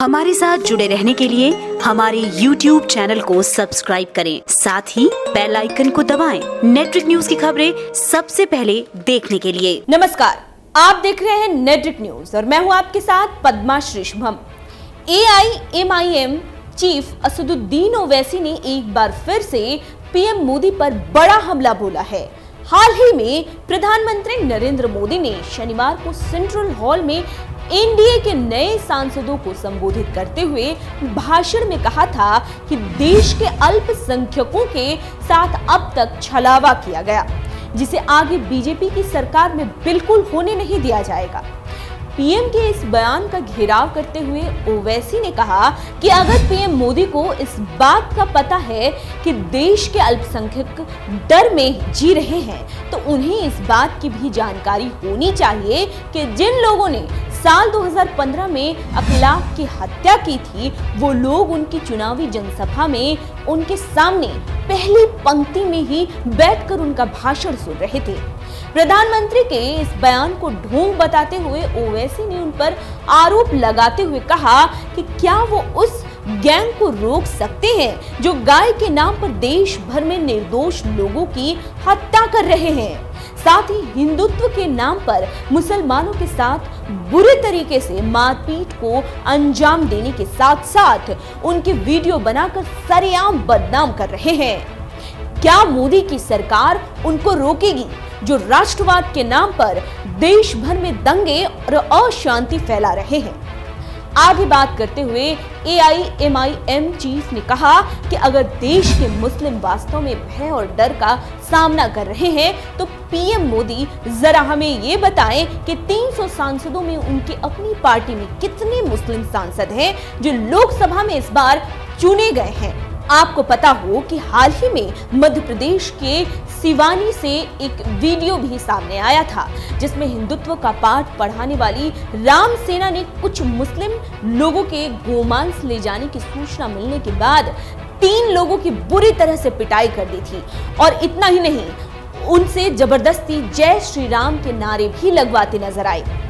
हमारे साथ जुड़े रहने के लिए हमारे YouTube चैनल को सब्सक्राइब करें, साथ ही बेल आइकन को दबाएं। नेटरिक न्यूज की खबरें सबसे पहले देखने के लिए। नमस्कार, आप देख रहे हैं नेटरिक न्यूज और मैं हूं आपके साथ पद्माश्री शुभम। AIMIM चीफ असदुद्दीन ओवैसी ने एक बार फिर से पीएम मोदी पर बड़ा हमला बोला है। हाल ही में प्रधानमंत्री नरेंद्र मोदी ने शनिवार को सेंट्रल हॉल में एनडीए के नए सांसदों को संबोधित करते हुए भाषण में कहा था कि देश के अल्पसंख्यकों के साथ अब तक छलावा किया गया, जिसे आगे बीजेपी की सरकार में बिल्कुल होने नहीं दिया जाएगा। पीएम के इस बयान का घेराव करते हुए ओवैसी ने कहा कि अगर पीएम मोदी को इस बात का पता है कि देश के अल्पसंख्यक डर में जी रहे हैं, तो उन्हें इस बात की भी जानकारी होनी चाहिए कि जिन लोगों ने साल 2015 में अखलाक की हत्या की थी, वो लोग उनकी चुनावी जनसभा में उनके सामने पहली पंक्ति में ही बैठकर उनका भाषण सुन रहे थे। प्रधानमंत्री के इस बयान को ढोंग बताते हुए ओवैसी ने उन पर आरोप लगाते हुए कहा कि क्या वो उस गैंग को रोक सकते हैं जो गाय के नाम पर देश भर में निर्दोष लोगों की हत्या कर रहे हैं। साथ ही हिंदुत्व के नाम पर मुसलमानों के साथ बुरे तरीके से मारपीट को अंजाम देने के साथ साथ उनके वीडियो बनाकर सरेआम बदनाम कर रहे हैं। क्या मोदी की सरकार उनको रोकेगी जो राष्ट्रवाद के नाम पर देश भर में दंगे और अशांति फैला रहे हैं? आगे बात करते हुए AIMIM चीफ ने कहा कि अगर देश के मुस्लिम वास्तव में भय और डर का सामना कर रहे हैं, तो पीएम मोदी जरा हमें ये बताएं कि 300 सांसदों में उनकी अपनी पार्टी में कितने मुस्लिम सांसद हैं जो लोकसभा में इस बार चुने गए हैं। आपको पता हो कि हाल ही में मध्य प्रदेश के सिवानी से एक वीडियो भी सामने आया था, जिसमें हिंदुत्व का पाठ पढ़ाने वाली राम सेना ने कुछ मुस्लिम लोगों के गोमांस ले जाने की सूचना मिलने के बाद 3 लोगों की बुरी तरह से पिटाई कर दी थी और इतना ही नहीं, उनसे जबरदस्ती जय श्री राम के नारे भी लगवाते नजर आए।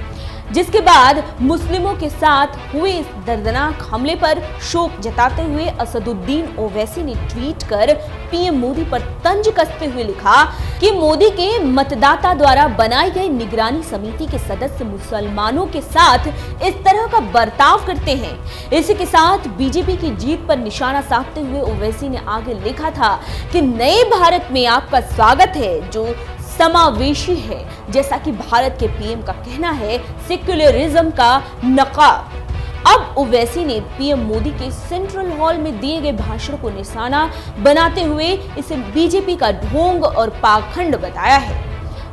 जिसके बाद मुस्लिमों के साथ हुए इस दर्दनाक हमले पर शोक जताते हुए असदुद्दीन ओवैसी ने ट्वीट कर पीएम मोदी पर तंज कसते हुए लिखा कि मोदी के मतदाता द्वारा बनाई गई निगरानी समिति के सदस्य मुसलमानों के साथ इस तरह का बर्ताव करते हैं। इसी के साथ बीजेपी की जीत पर निशाना साधते हुए ओवैसी ने आगे लिखा था कि नए भारत में आपका स्वागत है जो समावेशी है, जैसा कि भारत के पीएम का कहना है, सेक्युलरिज्म का नकाब। अब ओवैसी ने पीएम मोदी के सेंट्रल हॉल में दिए गए भाषण को निशाना बनाते हुए इसे बीजेपी का ढोंग और पाखंड बताया है।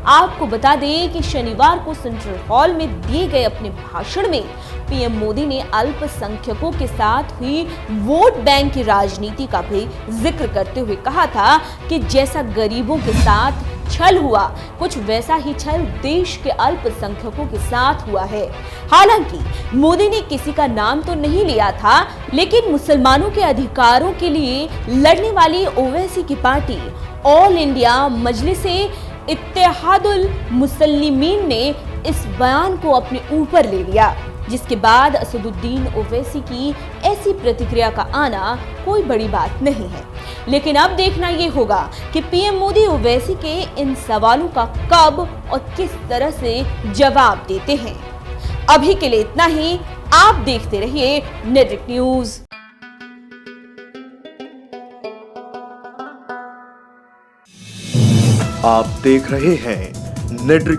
आपको बता दें कि शनिवार को सेंट्रल हॉल में दिए गए अपने भाषण में पीएम मोदी ने अल्पसंख्यकों के साथ हुई वोट बैंक की राजनीति का भी जिक्र करते हुए कहा था कि जैसा गरीबों के साथ छल हुआ, कुछ वैसा ही छल देश के अल्पसंख्यकों के साथ हुआ है। हालांकि मोदी ने किसी का नाम तो नहीं लिया था, लेकिन मुसलमानों के अधिकारों के लिए लड़ने वाली ओवैसी की पार्टी ऑल इंडिया मजलिसे इत्तेहादुल मुसल्लिमीन ने इस बयान को अपने ऊपर ले लिया, जिसके बाद असदुद्दीन ओवैसी की ऐसी प्रतिक्रिया का आना कोई बड़ी बात नहीं है। लेकिन अब देखना ये होगा कि पीएम मोदी ओवैसी के इन सवालों का कब और किस तरह से जवाब देते हैं। अभी के लिए इतना ही। आप देखते रहिए नेटरिक न्यूज। आप देख रहे हैं नेटरिक